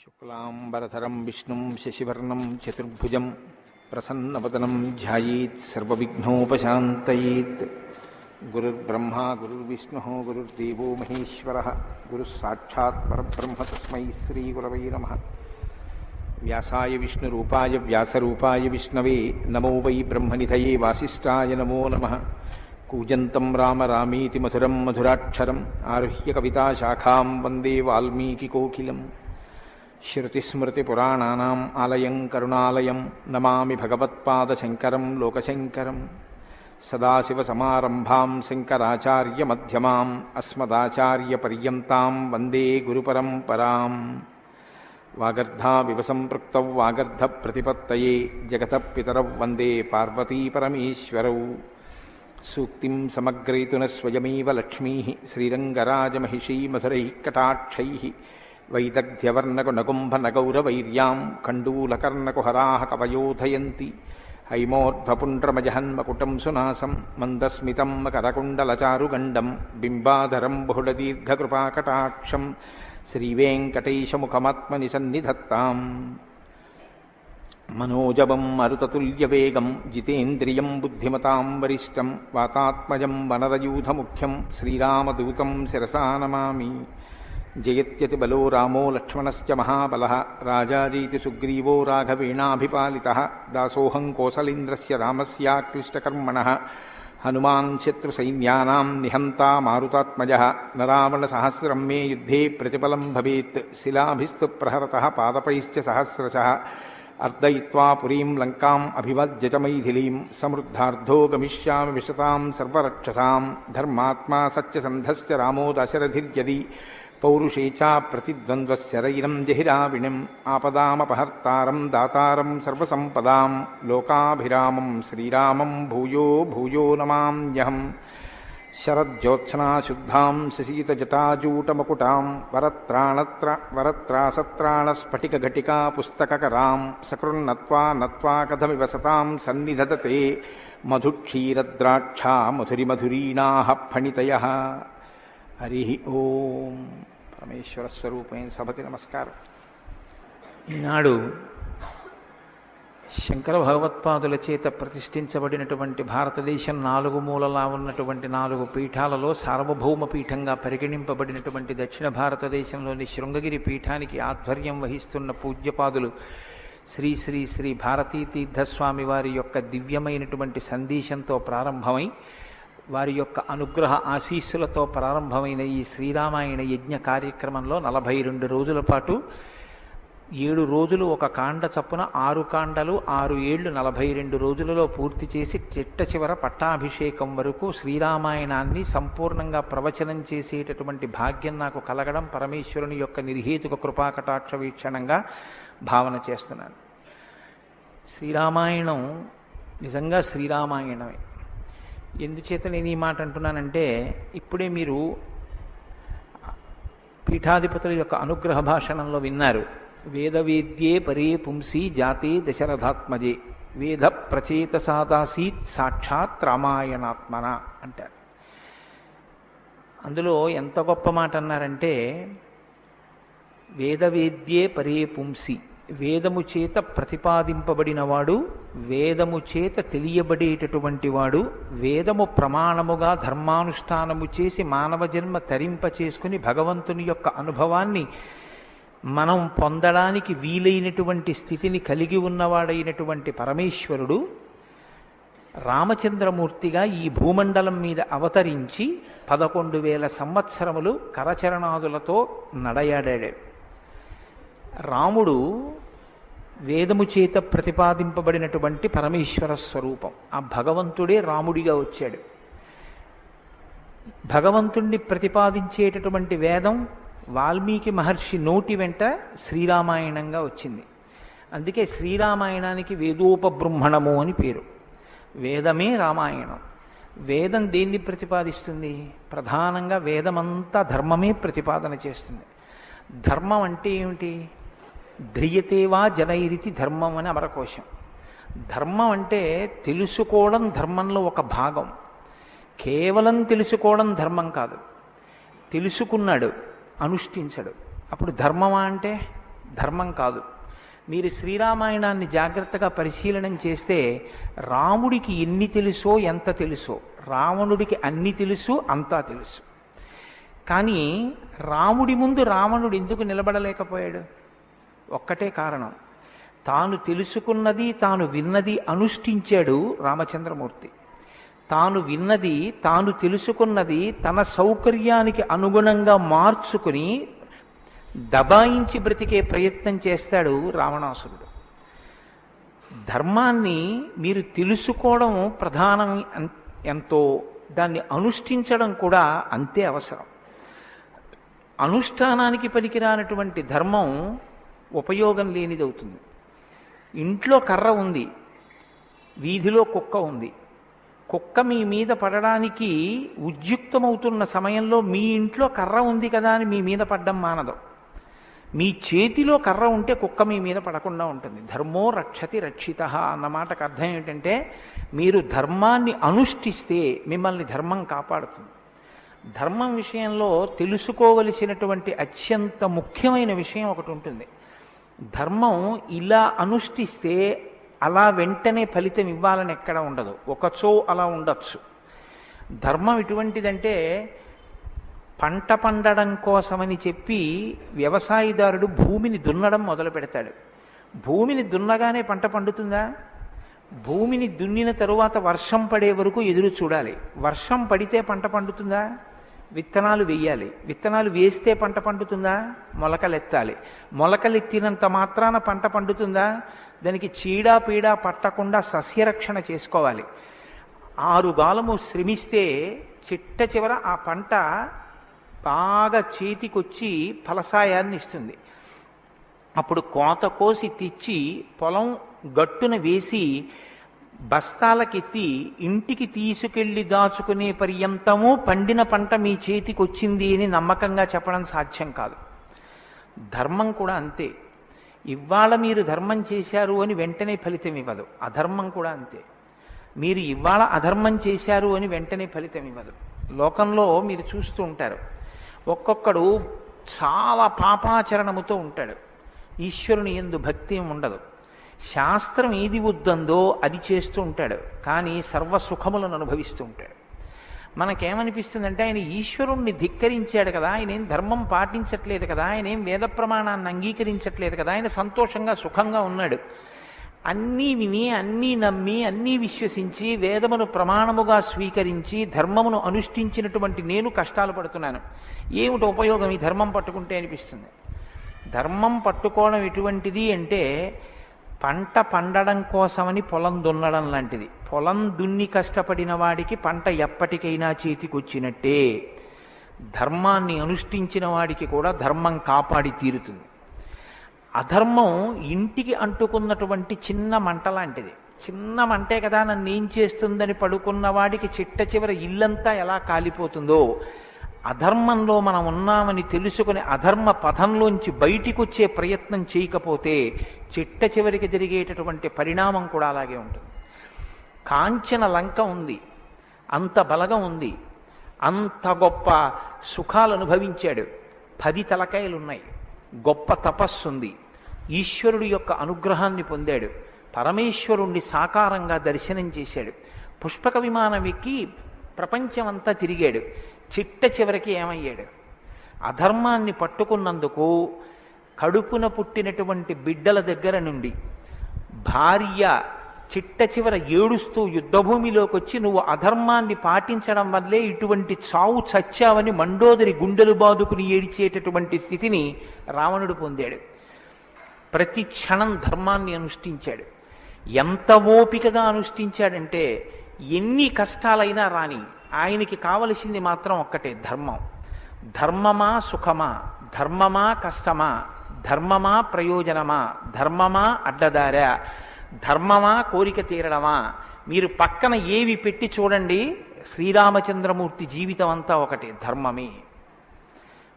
శుక్లాంబరధరం విష్ణుం శశివర్ణం చతుర్భుజం ప్రసన్నవదనం ధ్యాయేత్ సర్వవిఘ్నోపశాంతయేత్. గురుర్బ్రహ్మా గురుర్విష్ణుః గురుర్దేవో మహేశ్వరః గురుః సాక్షాత్ పరబ్రహ్మ తస్మై శ్రీగురవై నమః. వ్యాసాయ విష్ణురూపాయ వ్యాసరూపాయ విష్ణవే నమో వై బ్రహ్మనిధయే వాసిష్ఠాయ నమో నమః. కూజంతం రామ రామేతి మధురం మధురాక్షరం ఆరుహ్య కవితాశాఖాం వందే వాల్మీకికోకిలం. శృతిస్మృతిపురాణానాం ఆలయం కరుణాలయం నమామి భగవత్పాదశంకరం లోకశంకరం. సదాశివసమారంభాం శంకరాచార్యమధ్యమాం అస్మదాచార్యపర్యంతాం వందే గురుపరంపరాం. వాగర్ధావివ సంపృక్తౌ వాగర్ధప్రతిపత్తయే జగతః పితరౌ వందే పార్వతీపరమేశ్వరౌ. సూక్తిం సమగ్రయతున స్వయమేవ లక్ష్మీః శ్రీరంగరాజమహిషీ మధురైః కటాక్షైః. వైదగ్ధ్యవర్ణకునగుంభనగౌరవైర్యాం కండూలకర్ణకుహరాः కవయోధయంతి. హైమోర్ధ్వపుండ్రమజహన్మకుటం సునాసం మందస్మితం మకరకుండలచారుగండం బింబాధరం బహుళదీర్ఘకృపాకటాక్షం శ్రీవేంకటేశముఖమాత్మని సన్నిధత్తాం. మనోజవం మరుతతుల్యవేగం జితేంద్రియం బుద్ధిమతాం వరిష్టం వాతాత్మజం వనరయూధముఖ్యం శ్రీరామదూతం శిరసా నమామి. జయత్యతిబలో రామో లక్ష్మణశ్చ మహాబలః రాజాజీతి సుగ్రీవో రాఘవేణాభిపాలితః. దాసోహం కోసలేంద్రస్య రామస్యాక్లిష్టకర్మణః హనుమాన్ శత్రుసైన్యానాం నిహంతా మారుతాత్మజః. న రావణసహస్రం మే యుద్ధే ప్రతిఫలం భవేత్ శిలాభిస్తు ప్రహరతః పాదపైశ్చ సహస్రశః. అర్దయిత్వా పురీం లంకాం అభివజ్య చ మైథిలీం సమృద్ధార్థో గమిష్యామి విశతాం సర్వరక్షసాం. ధర్మాత్మా సత్యసంధశ్చ రామో దశరథిర్యది పౌరుషే చ ప్రతిద్వంద్వశరైరం జహిరావిణిం. ఆపదామపహర్తారం దాతారం సర్వసంపదాం లోకాభిరామం శ్రీరామం భూయో భూయో నమామ్యహం. శరజ్యోత్స్నాశుద్ధాం శశీతజటాజూటమకుటాం వరత్రాసత్రాణస్ఫటికఘటికా పుస్తకకరాం. సకృన్నత్వా నత్వా కథమివ సతాం సన్నిధదతే మధుక్షీరద్రాక్షా మధురిమధురీణాః ఫణితయః. హరి ఓం. పరమేశ్వర స్వరూపమైన సభకి నమస్కారం. ఈనాడు శంకర భగవత్పాదుల చేత ప్రతిష్ఠించబడినటువంటి భారతదేశం నాలుగు మూలలా ఉన్నటువంటి 4 పీఠాలలో సార్వభౌమ పీఠంగా పరిగణింపబడినటువంటి దక్షిణ భారతదేశంలోని శృంగగిరి పీఠానికి ఆధ్వర్యం వహిస్తున్న పూజ్యపాదులు శ్రీ శ్రీ శ్రీ భారతీ తీర్థస్వామి వారి యొక్క దివ్యమైనటువంటి సందేశంతో ప్రారంభమై వారి యొక్క అనుగ్రహ ఆశీస్సులతో ప్రారంభమైన ఈ శ్రీరామాయణ యజ్ఞ కార్యక్రమంలో 42 రోజుల పాటు 7 రోజులు ఒక కాండ చప్పున 6 కాండలు 6 ఏళ్లు 42 రోజులలో పూర్తి చేసి చిట్ట చివర పట్టాభిషేకం వరకు శ్రీరామాయణాన్ని సంపూర్ణంగా ప్రవచనం చేసేటటువంటి భాగ్యం నాకు కలగడం పరమేశ్వరుని యొక్క నిర్హేతుక కృపాకటాక్ష వీక్షణంగా భావన చేస్తున్నాను. శ్రీరామాయణం నిజంగా శ్రీరామాయణమే. ఎందుచేత నేను ఈ మాట అంటున్నానంటే ఇప్పుడే మీరు పీఠాధిపతుల యొక్క అనుగ్రహ భాషణంలో విన్నారు. వేదవేద్యే పరే పుంసి జాతే దశరథాత్మజే వేద ప్రచేతసాదాసీత్ సాక్షాత్ రామాయణాత్మన అంటారు. అందులో ఎంత గొప్ప మాట అన్నారంటే వేదవేద్యే పరే పుంసి, వేదము చేత ప్రతిపాదింపబడినవాడు, వేదము చేత తెలియబడేటటువంటి వాడు, వేదము ప్రమాణముగా ధర్మానుష్ఠానము చేసి మానవ జన్మ తరింప చేసుకుని భగవంతుని యొక్క అనుభవాన్ని మనం పొందడానికి వీలైనటువంటి స్థితిని కలిగి ఉన్నవాడైనటువంటి పరమేశ్వరుడు రామచంద్రమూర్తిగా ఈ భూమండలం మీద అవతరించి 11,000 సంవత్సరములు కరచరణాదులతో నడయాడాడు. రాముడు వేదము చేత ప్రతిపాదింపబడినటువంటి పరమేశ్వర స్వరూపం. ఆ భగవంతుడే రాముడిగా వచ్చాడు. భగవంతుణ్ణి ప్రతిపాదించేటటువంటి వేదం వాల్మీకి మహర్షి నోటి వెంట శ్రీరామాయణంగా వచ్చింది. అందుకే శ్రీరామాయణానికి వేదోపబృంహణము అని పేరు. వేదమే రామాయణం. వేదం దేన్ని ప్రతిపాదిస్తుంది? ప్రధానంగా వేదమంతా ధర్మమే ప్రతిపాదన చేస్తుంది. ధర్మం అంటే ఏమిటి? ధ్రియతేవా జనైరితి ధర్మం అని అమరకోశం. ధర్మం అంటే తెలుసుకోవడం ధర్మంలో ఒక భాగం. కేవలం తెలుసుకోవడం ధర్మం కాదు. తెలుసుకున్నాడు, అనుష్ఠించడు. అప్పుడు ధర్మమా అంటే ధర్మం కాదు. మీరు శ్రీరామాయణాన్ని జాగ్రత్తగా పరిశీలనం చేస్తే రాముడికి ఎన్ని తెలుసో ఎంత తెలుసో, రావణుడికి అన్ని తెలుసు అంతా తెలుసు. కానీ రాముడి ముందు రావణుడు ఎందుకు నిలబడలేకపోయాడు? ఒక్కటే కారణం, తాను తెలుసుకున్నది తాను విన్నది అనుష్ఠించాడు రామచంద్రమూర్తి. తాను విన్నది తాను తెలుసుకున్నది తన సౌకర్యానికి అనుగుణంగా మార్చుకుని దబాయించి బ్రతికే ప్రయత్నం చేస్తాడు రావణాసురుడు. ధర్మాన్ని మీరు తెలుసుకోవడం ప్రధానం ఎంతో, దాన్ని అనుష్ఠించడం కూడా అంతే అవసరం. అనుష్ఠానానికి పనికిరానటువంటి ధర్మం ఉపయోగం లేనిదవుతుంది. ఇంట్లో కర్ర ఉంది, వీధిలో కుక్క ఉంది. కుక్క మీ మీద పడడానికి ఉద్యుక్తమవుతున్న సమయంలో మీ ఇంట్లో కర్ర ఉంది కదా అని మీ మీద పడ్డం మానదు. మీ చేతిలో కర్ర ఉంటే కుక్క మీ మీద పడకుండా ఉంటుంది. ధర్మో రక్షతి రక్షితః అన్న మాటకు అర్థం ఏంటంటే, మీరు ధర్మాన్ని అనుష్ఠిస్తే మిమ్మల్ని ధర్మం కాపాడుతుంది. ధర్మం విషయంలో తెలుసుకోవలసినటువంటి అత్యంత ముఖ్యమైన విషయం ఒకటి ఉంటుంది. ధర్మం ఇలా అనుష్ఠిస్తే అలా వెంటనే ఫలితం ఇవ్వాలని ఎక్కడ ఉండదు, ఒకచో అలా ఉండొచ్చు. ధర్మం ఎటువంటిదంటే, పంట పండడం కోసమని చెప్పి వ్యవసాయదారుడు భూమిని దున్నడం మొదలు పెడతాడు. భూమిని దున్నగానే పంట పండుతుందా? భూమిని దున్నిన తరువాత వర్షం పడే వరకు ఎదురు చూడాలి. వర్షం పడితే పంట పండుతుందా? విత్తనాలు వేయాలి. విత్తనాలు వేస్తే పంట పండుతుందా? మొలకలెత్తాలి. మొలకలెత్తినంత మాత్రాన పంట పండుతుందా? దానికి చీడా పీడా పట్టకుండా సస్యరక్షణ చేసుకోవాలి. 6 గాలము శ్రమిస్తే చిట్ట చివర ఆ పంట బాగా చేతికొచ్చి ఫలసాయాన్ని ఇస్తుంది. అప్పుడు కోత కోసి తెచ్చి పొలం గట్టున వేసి బస్తాలకెత్తి ఇంటికి తీసుకెళ్లి దాచుకునే పర్యంతము పండిన పంట మీ చేతికి వచ్చింది అని నమ్మకంగా చెప్పడం సాధ్యం కాదు. ధర్మం కూడా అంతే. ఇవాళ మీరు ధర్మం చేశారు అని వెంటనే ఫలితం ఇవ్వదు. అధర్మం కూడా అంతే. మీరు ఇవాళ అధర్మం చేశారు అని వెంటనే ఫలితం ఇవ్వదు. లోకంలో మీరు చూస్తూ ఉంటారు, ఒక్కొక్కడు చాలా పాపాచరణముతో ఉంటాడు, ఈశ్వరుని యందు భక్తి ఉండదు, శాస్త్రం ఏది వద్దందో అది చేస్తూ ఉంటాడు, కానీ సర్వసుఖములను అనుభవిస్తూ ఉంటాడు. మనకేమనిపిస్తుందంటే, ఆయన ఈశ్వరుణ్ణి ధిక్కరించాడు కదా, ఆయన ఏం ధర్మం పాటించట్లేదు కదా, ఆయన ఏం వేద ప్రమాణాన్ని అంగీకరించట్లేదు కదా, ఆయన సంతోషంగా సుఖంగా ఉన్నాడు. అన్నీ విని అన్నీ నమ్మి అన్నీ విశ్వసించి వేదమును ప్రమాణముగా స్వీకరించి ధర్మమును అనుష్ఠించినటువంటి నేను కష్టాలు పడుతున్నాను, ఏమిటి ఉపయోగం ఈ ధర్మం పట్టుకుంటే అనిపిస్తుంది. ధర్మం పట్టుకోవడం ఎటువంటిది అంటే, పంట పండడం కోసమని పొలం దున్నడం లాంటిది. పొలం దున్ని కష్టపడిన వాడికి పంట ఎప్పటికైనా చేతికొచ్చినట్టే. ధర్మాన్ని అనుష్ఠించిన వాడికి కూడా ధర్మం కాపాడి తీరుతుంది. అధర్మం ఇంటికి అంటుకున్నటువంటి చిన్న మంట లాంటిది. చిన్న మంటే కదా నన్ను ఏం చేస్తుందని పడుకున్న వాడికి చిట్ట చివర ఇల్లంతా ఎలా కాలిపోతుందో, అధర్మంలో మనం ఉన్నామని తెలుసుకుని అధర్మ పథంలోంచి బయటికి వచ్చే ప్రయత్నం చేయకపోతే చిట్ట చివరికి జరిగేటటువంటి పరిణామం కూడా అలాగే ఉంటుంది. కాంచన లంక ఉంది, అంత బలగం ఉంది, అంత గొప్ప సుఖాలు అనుభవించాడు, 10 తలకాయలున్నాయి, గొప్ప తపస్సుంది, ఈశ్వరుడి యొక్క అనుగ్రహాన్ని పొందాడు, పరమేశ్వరుణ్ణి సాకారంగా దర్శనం చేశాడు, పుష్పక విమానం ఎక్కి ప్రపంచమంతా తిరిగాడు. చిట్ట చివరికి ఏమయ్యాడు? అధర్మాన్ని పట్టుకున్నందుకు కడుపున పుట్టినటువంటి బిడ్డల దగ్గర నుండి భార్య చిట్ట చివర ఏడుస్తూ యుద్ధభూమిలోకి వచ్చి, నువ్వు అధర్మాన్ని పాటించడం వల్లే ఇటువంటి చావు చచ్చావని మండోదరి గుండెలు బాదుకుని ఏడిచేటటువంటి స్థితిని రావణుడు పొందాడు. ప్రతి క్షణం ధర్మాన్ని అనుష్ఠించాడు. ఎంత ఓపికగా అనుష్ఠించాడంటే, ఎన్ని కష్టాలైనా రాని ఆయనకి కావలసింది మాత్రం ఒక్కటే, ధర్మం. ధర్మమా సుఖమా, ధర్మమా కష్టమా, ధర్మమా ప్రయోజనమా, ధర్మమా అడ్డదారా, ధర్మమా కోరిక తీరడమా, మీరు పక్కన ఏవి పెట్టి చూడండి, శ్రీరామచంద్రమూర్తి జీవితం అంతా ఒకటే, ధర్మమే.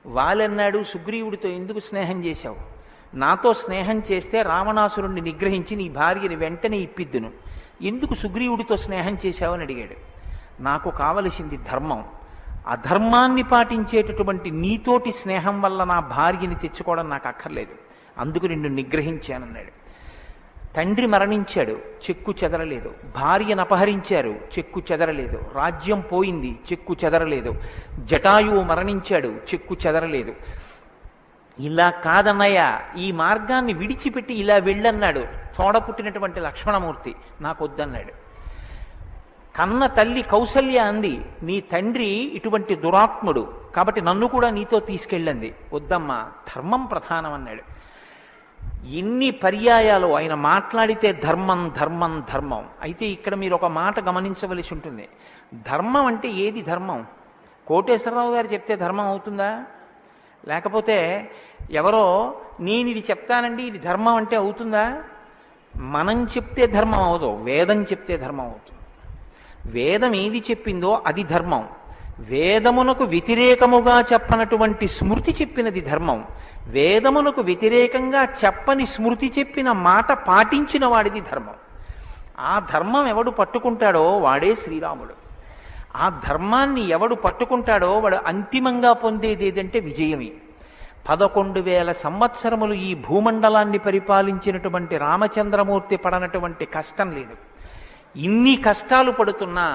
వాళ్ళన్నాడు, సుగ్రీవుడితో ఎందుకు స్నేహం చేశావు? నాతో స్నేహం చేస్తే రావణాసురుణ్ణి నిగ్రహించి నీ భార్యని వెంటనే ఇప్పిద్దును, ఎందుకు సుగ్రీవుడితో స్నేహం చేశావని అడిగాడు. నాకు కావలసింది ధర్మం. అధర్మాన్ని పాటించేటటువంటి నీతోటి స్నేహం వల్ల నా భార్యని తెచ్చుకోవడం నాకు అక్కర్లేదు. అందుకు నిన్ను నిగ్రహించానన్నాడు. తండ్రి మరణించాడు, చెక్కు చెదరలేదు. భార్యను అపహరించారు, చెక్కు చెదరలేదు. రాజ్యం పోయింది, చెక్కు చెదరలేదు. జటాయువు మరణించాడు, చెక్కు చెదరలేదు. ఇలా కాదన్నయ్య, ఈ మార్గాన్ని విడిచిపెట్టి ఇలా వెళ్ళన్నాడు తోడ పుట్టినటువంటి లక్ష్మణమూర్తి. నాకొద్దన్నాడు. కన్న తల్లి కౌసల్య అంది, నీ తండ్రి ఇటువంటి దురాత్ముడు కాబట్టి నన్ను కూడా నీతో తీసుకెళ్ళండి. వద్దమ్మా, ధర్మం ప్రధానం అన్నాడు. ఎన్ని పర్యాయాలు ఆయన మాట్లాడితే ధర్మం ధర్మం ధర్మం. అయితే ఇక్కడ మీరు ఒక మాట గమనించవలసి ఉంటుంది. ధర్మం అంటే ఏది ధర్మం? కోటేశ్వరరావు గారు చెప్తే ధర్మం అవుతుందా? లేకపోతే ఎవరో నేను ఇది చెప్తానండి ఇది ధర్మం అంటే అవుతుందా? మనం చెప్తే ధర్మం అవదు, వేదం చెప్తే ధర్మం అవుతుంది. వేదం ఏది చెప్పిందో అది ధర్మం. వేదమునకు వ్యతిరేకముగా చెప్పనటువంటి స్మృతి చెప్పినది ధర్మం. వేదమునకు వ్యతిరేకంగా చెప్పని స్మృతి చెప్పిన మాట పాటించిన వాడిది ధర్మం. ఆ ధర్మం ఎవడు పట్టుకుంటాడో వాడే శ్రీరాముడు. ఆ ధర్మాన్ని ఎవడు పట్టుకుంటాడో వాడు అంతిమంగా పొందేది ఏదంటే విజయమే. 11,000 సంవత్సరములు ఈ భూమండలాన్ని పరిపాలించినటువంటి రామచంద్రమూర్తి పడనటువంటి కష్టం లేదు. ఇన్ని కష్టాలు పడుతున్నా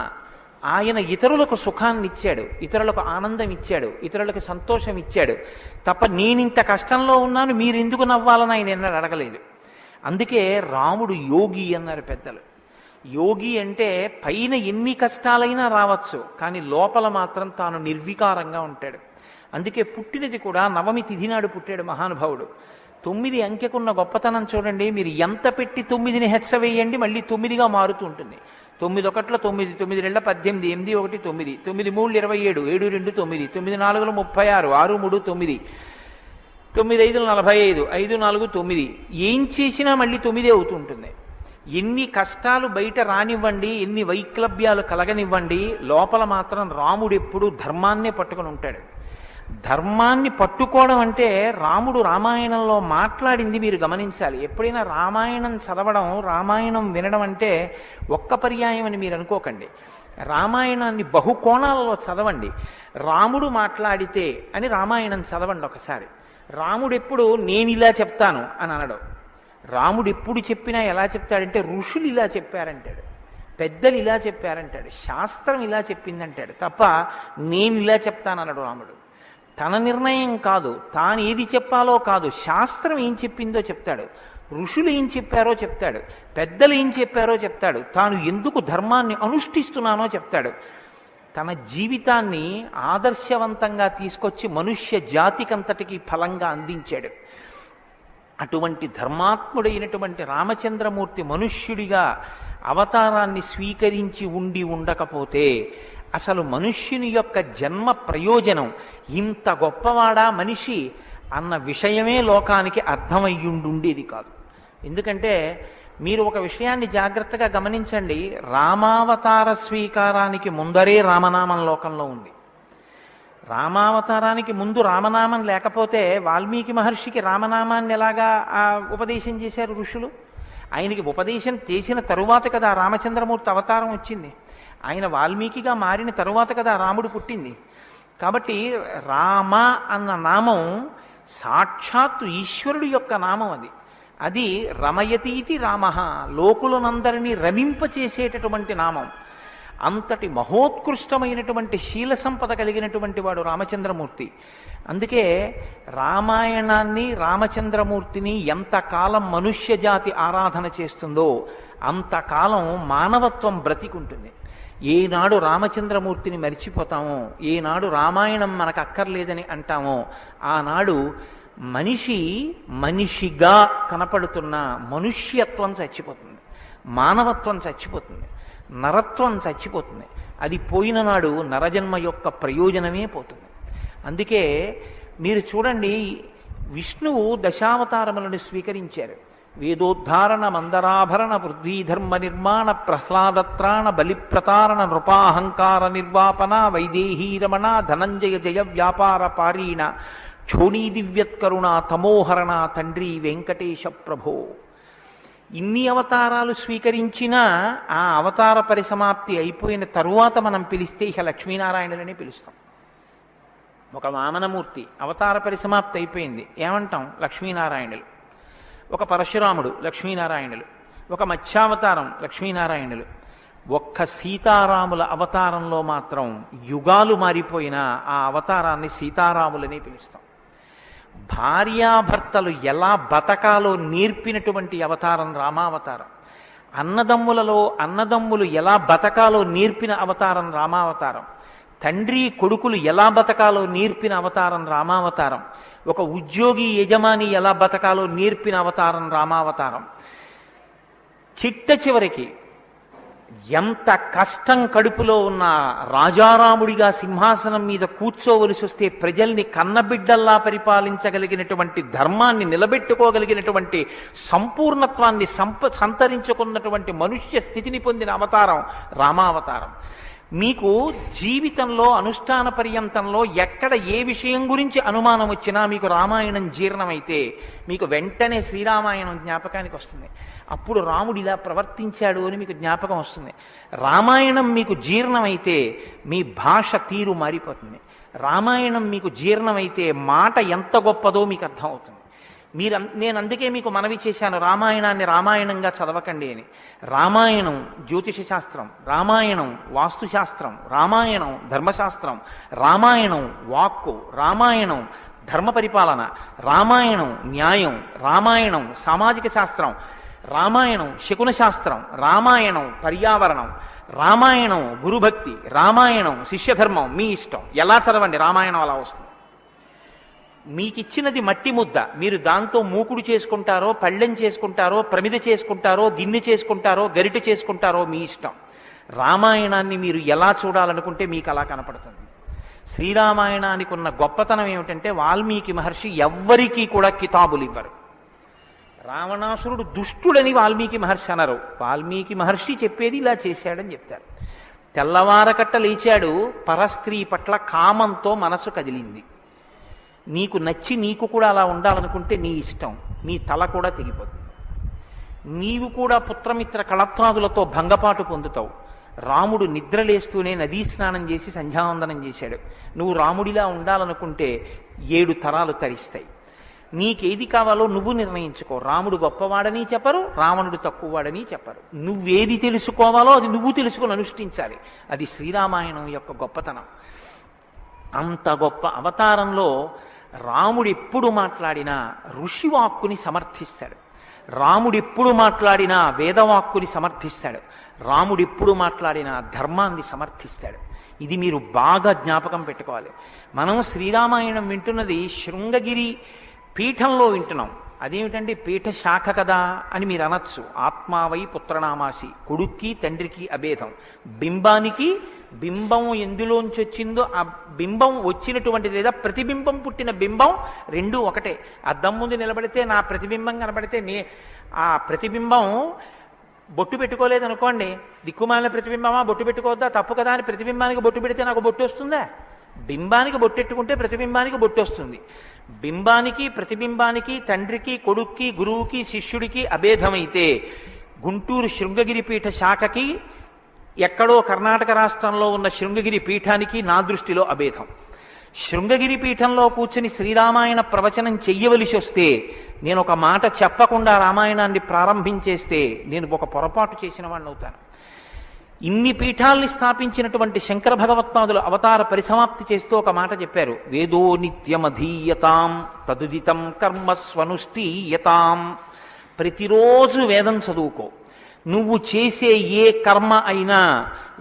ఆయన ఇతరులకు సుఖాన్ని ఇచ్చాడు, ఇతరులకు ఆనందం ఇచ్చాడు, ఇతరులకు సంతోషం ఇచ్చాడు తప్ప నేనింత కష్టంలో ఉన్నాను మీరు ఎందుకు నవ్వాలని ఆయన ఎన్నడూ అడగలేదు. అందుకే రాముడు యోగి అన్నారు పెద్దలు. యోగి అంటే పైన ఎన్ని కష్టాలైనా రావచ్చు, కానీ లోపల మాత్రం తాను నిర్వికారంగా ఉంటాడు. అందుకే పుట్టినది కూడా నవమి తిథి నాడు పుట్టాడు మహానుభావుడు. 9 అంకెకున్న గొప్పతనం చూడండి. మీరు ఎంత పెట్టి 9ని హెచ్చ వేయండి మళ్ళీ 9గా మారుతూ ఉంటుంది. 9 ఒకట్ల 9, 9 2 18, 8 1 9, 9 3 27, 7 2 9, 9 4 36, 6 3 9, 9 5 45, 5 4 9. ఏం చేసినా మళ్ళీ 9 అవుతూ ఉంటుంది. ఎన్ని కష్టాలు బయట రానివ్వండి, ఎన్ని వైక్లభ్యాలు కలగనివ్వండి, లోపల మాత్రం రాముడు ఎప్పుడూ ధర్మాన్నే పట్టుకొని ఉంటాడు. ధర్మాన్ని పట్టుకోవడం అంటే రాముడు రామాయణంలో మాట్లాడింది మీరు గమనించాలి. ఎప్పుడైనా రామాయణం చదవడం, రామాయణం వినడం అంటే ఒక్క పర్యాయం అని మీరు అనుకోకండి. రామాయణాన్ని బహుకోణాలలో చదవండి. రాముడు మాట్లాడితే అని రామాయణం చదవండి ఒకసారి. రాముడు ఎప్పుడు నేను ఇలా చెప్తాను అని అనడు. రాముడు ఎప్పుడు చెప్పినా ఎలా చెప్తాడంటే ఋషులు ఇలా చెప్పారంటాడు, పెద్దలు ఇలా చెప్పారంటాడు, శాస్త్రం ఇలా చెప్పిందంటాడు తప్ప నేను ఇలా చెప్తానన్నాడు రాముడు. తన నిర్ణయం కాదు, తాను ఏది చెప్పాలో కాదు, శాస్త్రం ఏం చెప్పిందో చెప్తాడు, ఋషులు ఏం చెప్పారో చెప్తాడు, పెద్దలు ఏం చెప్పారో చెప్తాడు, తాను ఎందుకు ధర్మాన్ని అనుష్ఠిస్తున్నానో చెప్తాడు. తన జీవితాన్ని ఆదర్శవంతంగా తీసుకొచ్చి మనుష్య జాతికంతటికి ఫలంగా అందించాడు. అటువంటి ధర్మాత్ముడైనటువంటి రామచంద్రమూర్తి మనుష్యుడిగా అవతారాన్ని స్వీకరించి ఉండకపోతే అసలు మనుష్యుని యొక్క జన్మ ప్రయోజనం ఇంత గొప్పవాడా మనిషి అన్న విషయమే లోకానికి అర్థమయ్యుండుండేది కాదు. ఎందుకంటే మీరు ఒక విషయాన్ని జాగ్రత్తగా గమనించండి. రామావతార స్వీకారానికి ముందరే రామనామం లోకంలో ఉంది. రామావతారానికి ముందు రామనామం లేకపోతే వాల్మీకి మహర్షికి రామనామాన్ని ఎలాగా ఉపదేశం చేశారు ఋషులు? ఆయనకి ఉపదేశం చేసిన తరువాత కదా రామచంద్రమూర్తి అవతారం వచ్చింది. ఆయన వాల్మీకిగా మారిన తరువాత కదా రాముడు పుట్టింది. కాబట్టి రామ అన్న నామం సాక్షాత్తు ఈశ్వరుడు యొక్క నామం. అది రమయతీతి రామ, లోకులనందరినీ రమింపచేసేటటువంటి నామం. అంతటి మహోత్కృష్టమైనటువంటి శీల సంపద కలిగినటువంటి వాడు రామచంద్రమూర్తి. అందుకే రామాయణాన్ని రామచంద్రమూర్తిని ఎంతకాలం మనుష్య జాతి ఆరాధన చేస్తుందో అంతకాలం మానవత్వం బ్రతికుంటుంది. ఏనాడు రామచంద్రమూర్తిని మరిచిపోతామో, ఏనాడు రామాయణం మనకు అక్కర్లేదని అంటామో, ఆనాడు మనిషిగా కనపడుతున్న మనుష్యత్వం చచ్చిపోతుంది, మానవత్వం చచ్చిపోతుంది, నరత్వం చచ్చిపోతుంది. అది పోయిన నాడు నరజన్మ యొక్క ప్రయోజనమే పోతుంది. అందుకే మీరు చూడండి, విష్ణువు దశావతారములను స్వీకరించారు. వేదోద్ధారణ, మందరాభరణ, పృథ్వీధర్మ నిర్మాణ, ప్రహ్లాదత్రాణ, బలిప్రతారణ, నృపాహంకార నిర్వాపన, వైదేహీ రమణ, ధనంజయ జయ వ్యాపార పారీణ, క్షోణీ దివ్యత్కరుణ, తమోహరణ, తండ్రి వెంకటేశ ప్రభో. ఇన్ని అవతారాలు స్వీకరించినా ఆ అవతార పరిసమాప్తి అయిపోయిన తరువాత మనం పిలిస్తే ఇక లక్ష్మీనారాయణులని పిలుస్తాం. ఒక వామనమూర్తి అవతార పరిసమాప్తి అయిపోయింది, ఏమంటాం? లక్ష్మీనారాయణులు. ఒక పరశురాముడు లక్ష్మీనారాయణులు, ఒక మత్స్యావతారం లక్ష్మీనారాయణులు. ఒక్క సీతారాముల అవతారంలో మాత్రం యుగాలు మారిపోయినా ఆ అవతారాన్ని సీతారాములని పిలుస్తాం. భార్యాభర్తలు ఎలా బతకాలో నేర్పినటువంటి అవతారం రామావతారం. అన్నదమ్ములు ఎలా బతకాలో నేర్పిన అవతారం రామావతారం. తండ్రి కొడుకులు ఎలా బతకాలో నేర్పిన అవతారం రామావతారం. ఒక ఉద్యోగి యజమాని ఎలా బతకాలో నేర్పిన అవతారం రామావతారం. చిట్ట చివరికి ఎంత కష్టం కడుపులో ఉన్న రాజారాముడిగా సింహాసనం మీద కూర్చోవలసి వస్తే ప్రజల్ని కన్నబిడ్డల్లా పరిపాలించగలిగినటువంటి ధర్మాన్ని నిలబెట్టుకోగలిగినటువంటి సంపూర్ణత్వాన్ని సంతరించుకున్నటువంటి మనుష్య స్థితిని పొందిన అవతారం రామావతారం. మీకు జీవితంలో అనుష్ఠాన పర్యంతంలో ఎక్కడ ఏ విషయం గురించి అనుమానం వచ్చినా మీకు రామాయణం జీర్ణమైతే మీకు వెంటనే శ్రీరామాయణం జ్ఞాపకానికి వస్తుంది. అప్పుడు రాముడు ఇలా ప్రవర్తించాడు అని మీకు జ్ఞాపకం వస్తుంది. రామాయణం మీకు జీర్ణమైతే మీ భాష తీరు మారిపోతుంది. రామాయణం మీకు జీర్ణమైతే మాట ఎంత గొప్పదో మీకు అర్థమవుతుంది. నేను అందుకే మీకు మనవి చేశాను, రామాయణాన్ని రామాయణంగా చదవకండి అని. రామాయణం జ్యోతిష శాస్త్రం, రామాయణం వాస్తుశాస్త్రం, రామాయణం ధర్మశాస్త్రం, రామాయణం వాక్కు, రామాయణం ధర్మ పరిపాలన, రామాయణం న్యాయం, రామాయణం సామాజిక శాస్త్రం, రామాయణం శకున శాస్త్రం, రామాయణం పర్యావరణం, రామాయణం గురుభక్తి, రామాయణం శిష్యధర్మం. మీ ఇష్టం ఎలా చదవండి, రామాయణం అలా వస్తుంది. మీకిచ్చినది మట్టి ముద్ద, మీరు దాంతో మూకుడు చేసుకుంటారో, పళ్ళెం చేసుకుంటారో, ప్రమిద చేసుకుంటారో, గిన్నె చేసుకుంటారో, గరిటె చేసుకుంటారో మీ ఇష్టం. రామాయణాన్ని మీరు ఎలా చూడాలనుకుంటే మీకు అలా కనపడుతుంది. శ్రీరామాయణానికి ఉన్న గొప్పతనం ఏమిటంటే వాల్మీకి మహర్షి ఎవ్వరికీ కూడా కితాబులు ఇవ్వరు. రావణాసురుడు దుష్టుడని వాల్మీకి మహర్షి అనరు. వాల్మీకి మహర్షి చెప్పేది ఇలా చేశాడని చెప్తారు. తెల్లవారకట్ట లేచాడు, పరస్త్రీ పట్ల కామంతో మనసు కదిలింది. నీకు నచ్చి నీకు కూడా అలా ఉండాలనుకుంటే నీ ఇష్టం, నీ తల కూడా తెగిపోతుంది. నీవు కూడా పుత్రమిత్ర కళత్రాదులతో భంగపాటు పొందుతావు. రాముడు నిద్రలేస్తూనే నదీ స్నానం చేసి సంధ్యావందనం చేశాడు. నువ్వు రాముడిలా ఉండాలనుకుంటే 7 తరాలు తరిస్తాయి. నీకేది కావాలో నువ్వు నిర్ణయించుకో. రాముడు గొప్పవాడని చెప్పరు, రావణుడు తక్కువవాడని చెప్పరు. నువ్వేది తెలుసుకోవాలో అది నువ్వు తెలుసుకొని అనుష్ఠించాలి. అది శ్రీరామాయణం యొక్క గొప్పతనం. అంత గొప్ప అవతారంలో రాముడు ఎప్పుడు మాట్లాడినా ఋషివాక్కుని సమర్థిస్తాడు. రాముడు ఎప్పుడు మాట్లాడినా వేదవాక్కుని సమర్థిస్తాడు. రాముడు ఎప్పుడు మాట్లాడినా ధర్మాన్ని సమర్థిస్తాడు. ఇది మీరు బాగా జ్ఞాపకం పెట్టుకోవాలి. మనం శ్రీరామాయణం వింటున్నది శృంగగిరి పీఠంలో వింటున్నాం. అదేమిటండి పీఠ శాఖ కదా అని మీరు అనొచ్చు. ఆత్మావై పుత్రనామాసి, కొడుక్కి తండ్రికి అభేదం. బింబానికి బింబం ఎందులోంచి వచ్చిందో ఆ బింబం వచ్చినటువంటి లేదా ప్రతిబింబం పుట్టిన బింబం రెండూ ఒకటే. అద్దం ముందు నిలబడితే నా ప్రతిబింబం కనబడితే ఆ ప్రతిబింబం బొట్టు పెట్టుకోలేదనుకోండి, దిక్కుమాలిన ప్రతిబింబమా బొట్టు పెట్టుకోవద్దా తప్పు కదా అని ప్రతిబింబానికి బొట్టు పెడితే నాకు బొట్టు వస్తుందా? బింబానికి బొట్టెట్టుకుంటే ప్రతిబింబానికి బొట్టు వస్తుంది. బింబానికి ప్రతిబింబానికి తండ్రికి కొడుక్కి గురువుకి శిష్యుడికి అభేదమైతే గుంటూరు శృంగగిరి పీఠ శాఖకి ఎక్కడో కర్ణాటక రాష్ట్రంలో ఉన్న శృంగగిరి పీఠానికి నా దృష్టిలో అభేదం. శృంగగిరి పీఠంలో కూర్చుని శ్రీరామాయణ ప్రవచనం చెయ్యవలసి వస్తే నేను ఒక మాట చెప్పకుండా రామాయణాన్ని ప్రారంభించేస్తే నేను ఒక పొరపాటు చేసిన వాడిని అవుతాను. ఇన్ని పీఠాల్ని స్థాపించినటువంటి శంకర భగవత్పాదులు అవతార పరిసమాప్తి చేస్తూ ఒక మాట చెప్పారు. వేదో నిత్యమధీయతాం తదుదితం కర్మస్వనుష్ఠీయతాం. ప్రతిరోజు వేదం చదువుకో. నువ్వు చేసే ఏ కర్మ అయినా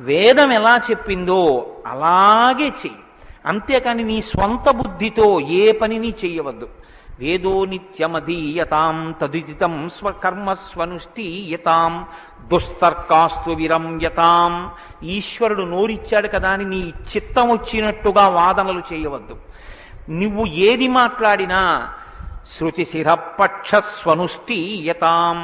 వేదం ఎలా చెప్పిందో అలాగే చెయ్యి. అంతేకాని నీ స్వంత బుద్ధితో ఏ పనిని చెయ్యవద్దు. వేదో నిత్యమధీయతాం తదుదితం స్వకర్మస్వనుష్ఠీయతాం దుస్తర్కాస్తు విరమ్యతాం. ఈశ్వరుడు నోరిచ్చాడు కదా అని నీ చిత్తం వచ్చినట్టుగా వాదనలు చేయవద్దు. నువ్వు ఏది మాట్లాడినా శృతిశిరపక్షస్వనుష్ఠీయతాం.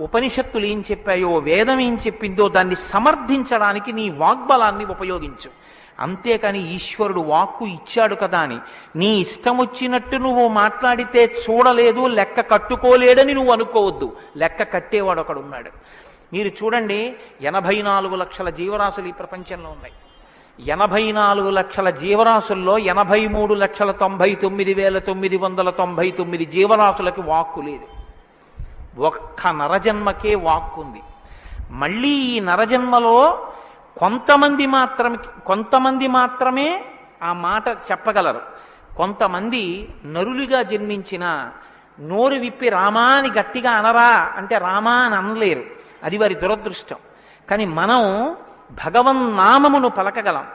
ఉపనిషత్తులు ఏం చెప్పాయో వేదం ఏం చెప్పిందో దాన్ని సమర్థించడానికి నీ వాగ్బలాన్ని ఉపయోగించు. అంతేకాని ఈశ్వరుడు వాక్కు ఇచ్చాడు కదా అని నీ ఇష్టం వచ్చినట్టు నువ్వు మాట్లాడితే చూడలేదు లెక్క కట్టుకోలేడని నువ్వు అనుకోవద్దు. లెక్క కట్టేవాడు ఒకడున్నాడు. మీరు చూడండి, 84 లక్షల జీవరాశులు ఈ ప్రపంచంలో ఉన్నాయి. 84 లక్షల జీవరాశుల్లో 83,99,999 జీవరాశులకి వాక్కు లేదు. ఒక్క నరజన్మకే వాక్కుంది. మళ్ళీ ఈ నరజన్మలో కొంతమంది మాత్రమే ఆ మాట చెప్పగలరు. కొంతమంది నరులుగా జన్మించిన నోరు విప్పి రామా అని గట్టిగా అనరా అంటే రామా అని అనలేరు. అది వారి దురదృష్టం. కానీ మనం భగవన్నామమును పలకగలం.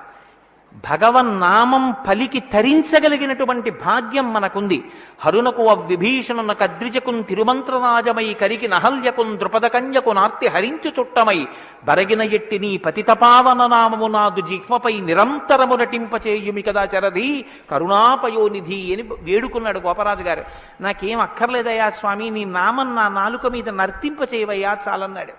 భగవన్నామం పలికి తరించగలిగినటువంటి భాగ్యం మనకుంది. హరునకు విభీషణున కద్రిజకున్ తిరుమంత్రరాజమై కరికి నహల్యకున్ ద్రుపదకన్యకు నార్తి హరించు చుట్టమై బరగిన ఎట్టి నీ పతితపావన నామము నాదు జిహ్మపై నిరంతరము నటింపచేయుమి కదా చరధి కరుణాపయోనిధి అని వేడుకున్నాడు గోపరాజు గారు. నాకేం అక్కర్లేదయ్యా స్వామి, నీ నామం నా నాలుక మీద నర్తింపచేయవయ్యా చాలన్నాడు.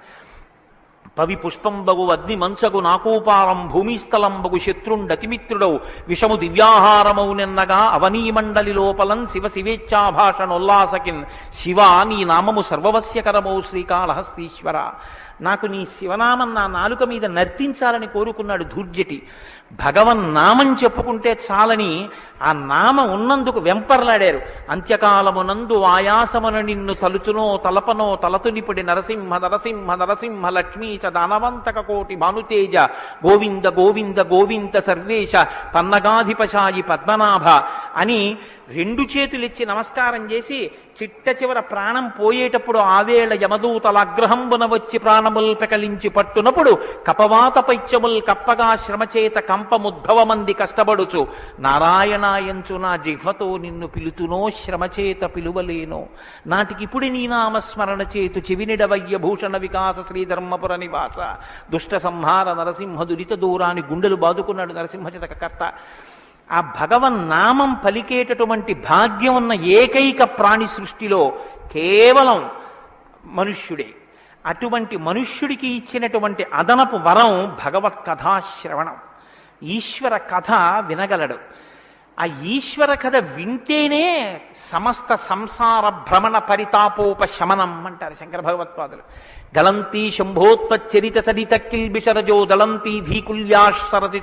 పవి పుష్పంబగు అగ్ని మంచగు నాకూపారం భూమిస్థలంబగు శత్రుండతిమిత్రుడవు విషము దివ్యాహారమౌ నిన్నగా అవనీమండలి లోపలం శివ శివేచ్ఛాభాషణోల్లాసకిన్ శివ నీ నామము సర్వవస్యకరమౌ శ్రీకాళహస్తీశ్వర. నాకు నీ శివనామం నా నాలుక మీద నర్తించాలని కోరుకున్నాడు ధూర్జటి. భగవన్నామం చెప్పుకుంటే చాలని ఆ నామం ఉన్నందుకు వెంపర్లాడారు. అంత్యకాలమునందు ఆయాసమున నిన్ను తలుచునో తలపనో తలతునిపుడి నరసింహ నరసింహ నరసింహ లక్ష్మీ చ దానవంతక కోటి భానుతేజ గోవింద గోవింద గోవింద సర్వేశ పన్నగాధిపశాయి పద్మనాభ అని రెండు చేతులిచ్చి నమస్కారం చేసి చిట్ట చివర ప్రాణం పోయేటప్పుడు ఆవేళ యమదూతల అగ్రహంబున వచ్చి ప్రాణముల్ పెకలించి పట్టునప్పుడు కపవాత పైత్యముల్ కప్పగా శ్రమచేత కంపముద్భవమంది కష్టపడుచు నారాయణాయంచు నా జిహ్వతో నిన్ను పిలుతునో శ్రమచేత పిలువలేనో నాటికిప్పుడు నీ నామస్మరణ చేతు చెవినిడవయ్య భూషణ వికాస శ్రీధర్మపుర నివాస దుష్ట సంహార నరసింహ దురిత దూరాన్ని గుండెలు బాదుకున్నాడు నరసింహచతక కర్త. ఆ భగవన్నామం పలికేటటువంటి భాగ్యం ఉన్న ఏకైక ప్రాణి సృష్టిలో కేవలం మనుష్యుడే. అటువంటి మనుష్యుడికి ఇచ్చినటువంటి అదనపు వరం భగవత్ కథాశ్రవణం. ఈశ్వర కథ వినగలడు. ఆ ఈశ్వర కథ వింటేనే సమస్త సంసార భ్రమణ పరితాపోపశమనం అంటారు శంకర భగవత్పాదులు. గలంతి శంభోత్పచ్చరిత చరిత కిల్బిషరజో దళంతి ధీకుల్యాసరతి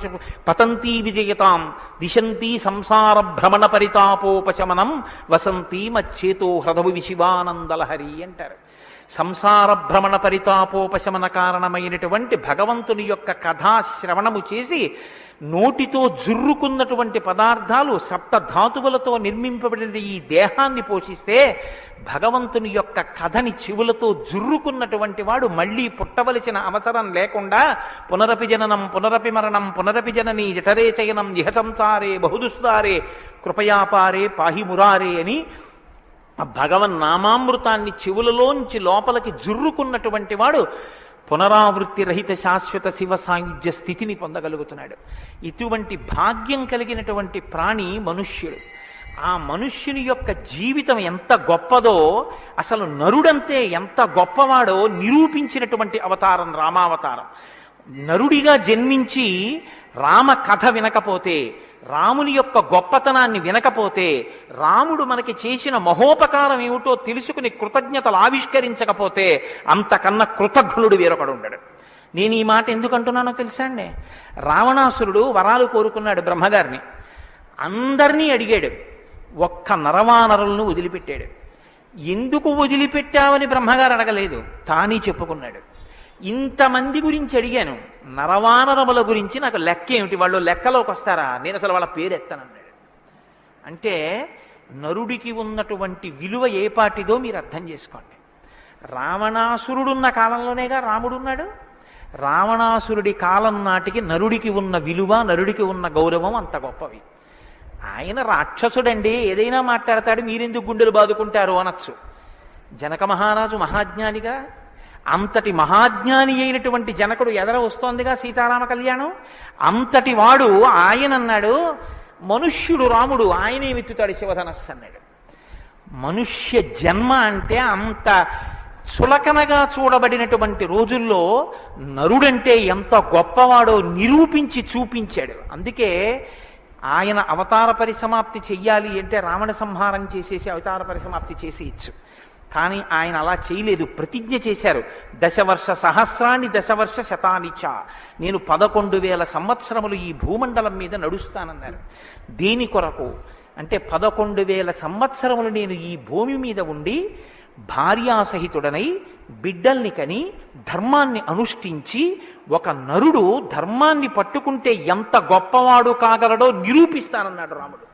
పతంతి విజయతాం దిశంతి సంసార భ్రమణ పరితాపోపశమనం వసంతి మచ్చేతో హృదవు విశివానందలహరి అంటారు. సంసార భ్రమణ పరితాపోపశమన కారణమైనటువంటి భగవంతుని యొక్క కథాశ్రవణము చేసి నోటితో జుర్రుకున్నటువంటి పదార్థాలు సప్తధాతువులతో నిర్మింపబడిన ఈ దేహాన్ని పోషిస్తే భగవంతుని యొక్క కథని చెవులతో జుర్రుకున్నటువంటి వాడు మళ్ళీ పుట్టవలసిన అవసరం లేకుండా పునరపి జననం పునరపి మరణం పునరపి జనని జఠరే చయనం ఇహ సంసారే బహుదుస్తారే కృపయాపారే పాహి మురారే అని ఆ భగవన్నామామృతాన్ని చెవులలోంచి లోపలికి జుర్రుకున్నటువంటి వాడు పునరావృత్తి రహిత శాశ్వత శివ సాయుధ్య స్థితిని పొందగలుగుతున్నాడు. ఇటువంటి భాగ్యం కలిగినటువంటి ప్రాణి మనుష్యుడు. ఆ మనుష్యుని యొక్క జీవితం ఎంత గొప్పదో, అసలు నరుడంతే ఎంత గొప్పవాడో నిరూపించినటువంటి అవతారం రామావతారం. నరుడిగా జన్మించి రామ కథ వినకపోతే, రాముని యొక్క గొప్పతనాన్ని వినకపోతే, రాముడు మనకి చేసిన మహోపకారం ఏమిటో తెలుసుకుని కృతజ్ఞతలు ఆవిష్కరించకపోతే అంతకన్నా కృతజ్ఞుడు వేరొకడు ఉండడు. నేను ఈ మాట ఎందుకు అంటున్నానో తెలుసా అండి? రావణాసురుడు వరాలు కోరుకున్నాడు బ్రహ్మగారిని. అందరినీ అడిగాడు, ఒక్క నరవానరులను వదిలిపెట్టాడు. ఎందుకు వదిలిపెట్టావని బ్రహ్మగారు అడగలేదు, తానీ చెప్పుకున్నాడు. ఇంతమంది గురించి అడిగాను, నరవానరముల గురించి నాకు లెక్క ఏమిటి, వాళ్ళు లెక్కలోకి వస్తారా, నేను అసలు వాళ్ళ పేరు ఎత్తానన్నాడు. అంటే నరుడికి ఉన్నటువంటి విలువ ఏ పాటిదో మీరు అర్థం చేసుకోండి. రావణాసురుడున్న కాలంలోనేగా రాముడున్నాడు. రావణాసురుడి కాలం నాటికి నరుడికి ఉన్న విలువ, నరుడికి ఉన్న గౌరవం అంత గొప్పవి. ఆయన రాక్షసుడండి, ఏదైనా మాట్లాడతాడు, మీరెందుకు గుండెలు బాదుకుంటారు అనొచ్చు. జనక మహారాజు మహాజ్ఞానిగా, అంతటి మహాజ్ఞాని అయినటువంటి జనకుడు ఎదర వస్తోందిగా సీతారామ కళ్యాణం. అంతటి వాడు ఆయన అన్నాడు, మనుష్యుడు రాముడు, ఆయనే విత్తుతాడు శివధనస్సు అన్నాడు. మనుష్య జన్మ అంటే అంత చులకనగా చూడబడినటువంటి రోజుల్లో నరుడంటే ఎంత గొప్పవాడో నిరూపించి చూపించాడు. అందుకే ఆయన అవతార పరిసమాప్తి చెయ్యాలి అంటే రావణ సంహారం చేసేసి అవతార పరిసమాప్తి చేసి ఇచ్చు. కానీ ఆయన అలా చేయలేదు, ప్రతిజ్ఞ చేశారు. దశవర్ష సహస్రాన్ని దశవర్ష శతానిచ, నేను 11,000 సంవత్సరములు ఈ భూమండలం మీద నడుస్తానన్నారు. దేని కొరకు అంటే 11,000 సంవత్సరములు నేను ఈ భూమి మీద ఉండి భార్యాసహితుడనై బిడ్డల్ని కని ధర్మాన్ని అనుష్ఠించి ఒక నరుడు ధర్మాన్ని పట్టుకుంటే ఎంత గొప్పవాడు కాగలడో నిరూపిస్తానన్నాడు రాముడు.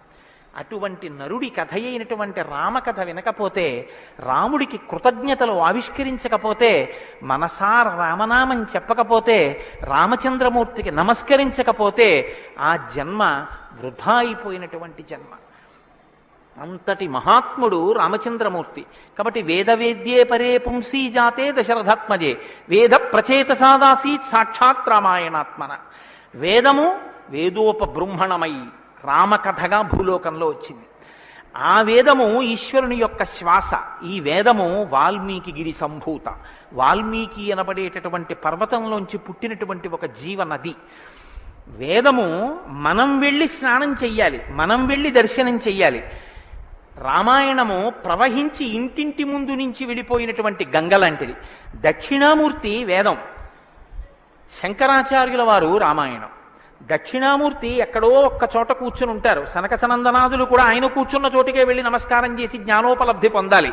అటువంటి నరుడి కథ అయినటువంటి రామకథ వినకపోతే, రాముడికి కృతజ్ఞతలు ఆవిష్కరించకపోతే, మనసార రామనామం చెప్పకపోతే, రామచంద్రమూర్తికి నమస్కరించకపోతే ఆ జన్మ వృధా అయిపోయినటువంటి జన్మ. అంతటి మహాత్ముడు రామచంద్రమూర్తి. కాబట్టి వేదవేద్యే పరే పుంసీ జాతే దశరథాత్మజే వేద ప్రచేతసాదాసీత్ సాక్షాత్ రామాయణాత్మన. వేదము వేదోపబృంహణమై రామకథగా భూలోకంలో వచ్చింది. ఆ వేదము ఈశ్వరుని యొక్క శ్వాస. ఈ వేదము వాల్మీకి గిరి సంభూత. వాల్మీకి అనబడేటటువంటి పర్వతంలోంచి పుట్టినటువంటి ఒక జీవనది. వేదము మనం వెళ్ళి స్నానం చెయ్యాలి, మనం వెళ్ళి దర్శనం చెయ్యాలి. రామాయణము ప్రవహించి ఇంటింటి ముందు నుంచి వెళ్ళిపోయినటువంటి గంగ లాంటిది. దక్షిణామూర్తి వేదం, శంకరాచార్యుల వారు రామాయణం. దక్షిణామూర్తి ఎక్కడో ఒక్క చోట కూర్చుని ఉంటారు. సనక సనందనాదులు కూడా ఆయన కూర్చున్న చోటుకే వెళ్ళి నమస్కారం చేసి జ్ఞానోపలబ్ధి పొందాలి.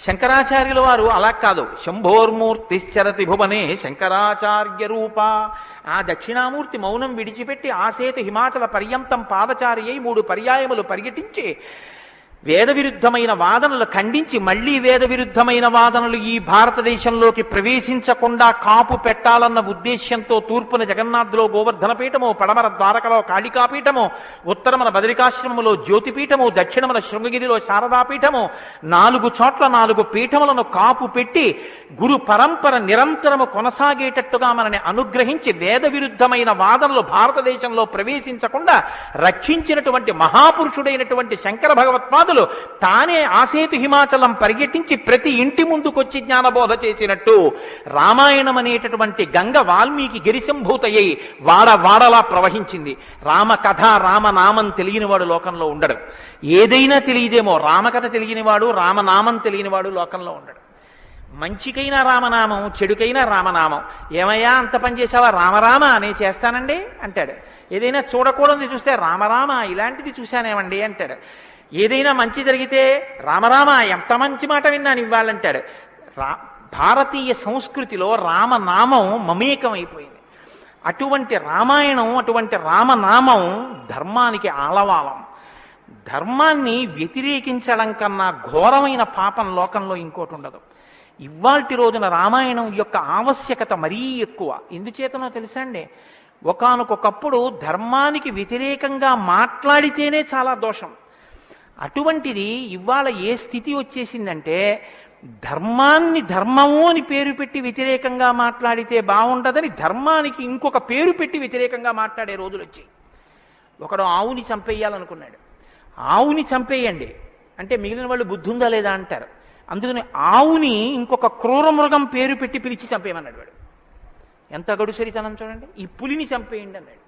శంకరాచార్యుల వారు అలా కాదు. శంభోర్మూర్తిశ్చరతి భువనే శంకరాచార్య రూప. ఆ దక్షిణామూర్తి మౌనం విడిచిపెట్టి ఆసేతు హిమాచల పర్యంతం పాదచారి అయి 3 పర్యాయములు పర్యటించి వేద విరుద్ధమైన వాదనలు ఖండించి, మళ్లీ వేద విరుద్ధమైన వాదనలు ఈ భారతదేశంలోకి ప్రవేశించకుండా కాపు పెట్టాలన్న ఉద్దేశ్యంతో తూర్పున జగన్నాథ్లో గోవర్ధన పీఠము, పడమర ద్వారకలో కాళికాపీఠము, ఉత్తరమున బదరికాశ్రమములో జ్యోతిపీఠము, దక్షిణమున శృంగగిరిలో శారదాపీఠము, 4 చోట్ల 4 పీఠములను కాపు పెట్టి గురు పరంపర నిరంతరము కొనసాగేటట్టుగా మనని అనుగ్రహించి వేద విరుద్ధమైన వాదనలు భారతదేశంలో ప్రవేశించకుండా రక్షించినటువంటి మహాపురుషుడైనటువంటి శంకర భగవత్పాదులు తానే ఆసేతు హిమాచలం పరిగెట్టించి ప్రతి ఇంటి ముందుకొచ్చి జ్ఞానబోధ చేసినట్టు రామాయణం అనేటటువంటి గంగ వాల్మీకి గిరిశంభూతయ్యి వాడలా ప్రవహించింది. రామకథ రామనామం తెలియనివాడు లోకంలో ఉండడు. ఏదైనా తెలియదేమో, రామకథ తెలియనివాడు రామనామం తెలియనివాడు లోకంలో ఉండడు. మంచికైనా రామనామం, చెడుకైనా రామనామం. ఏమయ్యా అంత పని చేసావా? రామరామ నేను చేస్తానండి అంటాడు. ఏదైనా చూడకూడదు చూస్తే రామరామ ఇలాంటిది చూశానేమండి అంటాడు. ఏదైనా మంచి జరిగితే రామరామ ఎంత మంచి మాట విన్నాను ఇవ్వాలంటాడు. భారతీయ సంస్కృతిలో రామనామం మమేకం అయిపోయింది. అటువంటి రామాయణం, అటువంటి రామనామం ధర్మానికి ఆలవాలం. ధర్మాన్ని వ్యతిరేకించడం కన్నా ఘోరమైన పాపం లోకంలో ఇంకోటి ఉండదు. ఇవాల్టి రోజున రామాయణం యొక్క ఆవశ్యకత మరీ ఎక్కువ. ఎందుచేతనో తెలుసా అండి? ఒకానొకప్పుడు ధర్మానికి వ్యతిరేకంగా మాట్లాడితేనే చాలా దోషం. అటువంటిది ఇవాళ ఏ స్థితి వచ్చేసిందంటే, ధర్మాన్ని ధర్మము అని పేరు పెట్టి వ్యతిరేకంగా మాట్లాడితే బాగుండదని ధర్మానికి ఇంకొక పేరు పెట్టి వ్యతిరేకంగా మాట్లాడే రోజులు వచ్చాయి. ఒకడు ఆవుని చంపేయాలనుకున్నాడు. ఆవుని చంపేయండి అంటే మిగిలిన వాళ్ళు బుద్ధి ఉందా లేదా అంటారు. అందుకని ఆవుని ఇంకొక క్రూర మృగం పేరు పెట్టి పిలిచి చంపేయమన్నాడు వాడు. ఎంత గడుసరితనం చూడండి. ఈ పులిని చంపేయండి అన్నాడు.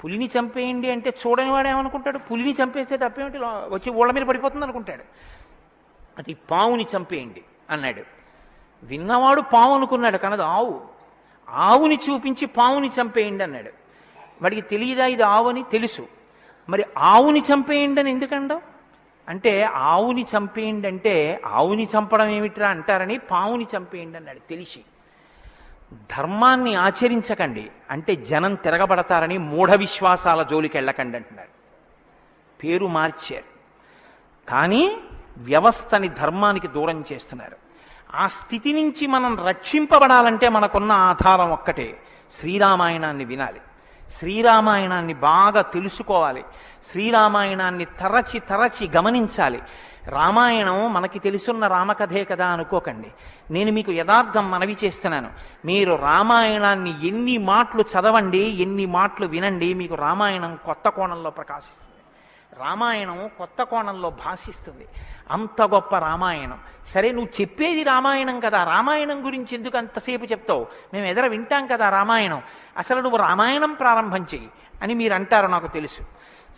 పులిని చంపేయండి అంటే చూడని వాడు ఏమనుకుంటాడు? పులిని చంపేస్తే తప్పేమిటి, వచ్చి ఊళ్ళ మీద పడిపోతుంది అనుకుంటాడు. అది పావుని చంపేయండి అన్నాడు. విన్నవాడు పావు అనుకున్నాడు, కనదు ఆవు. ఆవుని చూపించి పావుని చంపేయండి అన్నాడు. వాడికి తెలియదా ఇది ఆవు అని? తెలుసు. మరి ఆవుని చంపేయండి అని ఎందుకండవు అంటే, ఆవుని చంపేయండి అంటే ఆవుని చంపడం ఏమిట్రా అంటారని పావుని చంపేయండి అన్నాడు తెలిసి. ధర్మాన్ని ఆచరించకండి అంటే జనం తిరగబడతారని మూఢ విశ్వాసాల జోలికి వెళ్ళకండి అంటున్నారు. పేరు మార్చారు కానీ వ్యవస్థని ధర్మానికి దూరం చేస్తున్నారు. ఆ స్థితి నుంచి మనం రక్షింపబడాలంటే మనకున్న ఆధారం ఒక్కటే, శ్రీరామాయణాన్ని వినాలి, శ్రీరామాయణాన్ని బాగా తెలుసుకోవాలి, శ్రీరామాయణాన్ని తరచి గమనించాలి. రామాయణం మనకి తెలుసున్న రామకథే కదా అనుకోకండి. నేను మీకు యథార్థం మనవి చేస్తున్నాను. మీరు రామాయణాన్ని ఎన్ని మాటలు చదవండి, ఎన్ని మాటలు వినండి, మీకు రామాయణం కొత్త కోణంలో ప్రకాశిస్తుంది. రామాయణం కొత్త కోణంలో భాషిస్తుంది. అంత గొప్ప రామాయణం. సరే నువ్వు చెప్పేది రామాయణం కదా, రామాయణం గురించి ఎందుకు అంతసేపు చెప్తావు? మేము ఎదర వింటాం కదా రామాయణం. అసలు నువ్వు రామాయణం ప్రారంభం చెయ్యి అని మీరు అంటారు, నాకు తెలుసు.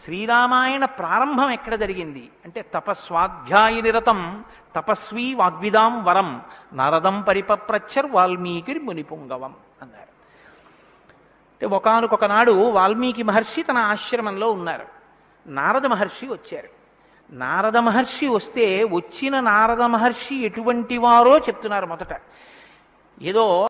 శ్రీరామాయణ ప్రారంభం ఎక్కడ జరిగింది అంటే, తపస్వాధ్యాయ నిరతం తపస్వీ వాగ్విదాం వరం నారదం పరిపప్రచ్చర్ వాల్మీకి మునిపుంగవం అన్నారు. అంటే ఒకానొక నాడు వాల్మీకి మహర్షి తన ఆశ్రమంలో ఉన్నారు. నారద మహర్షి వచ్చారు. నారద మహర్షి వస్తే వచ్చిన నారద మహర్షి ఎటువంటి వారో చెప్తున్నారు మొదట. ఏదో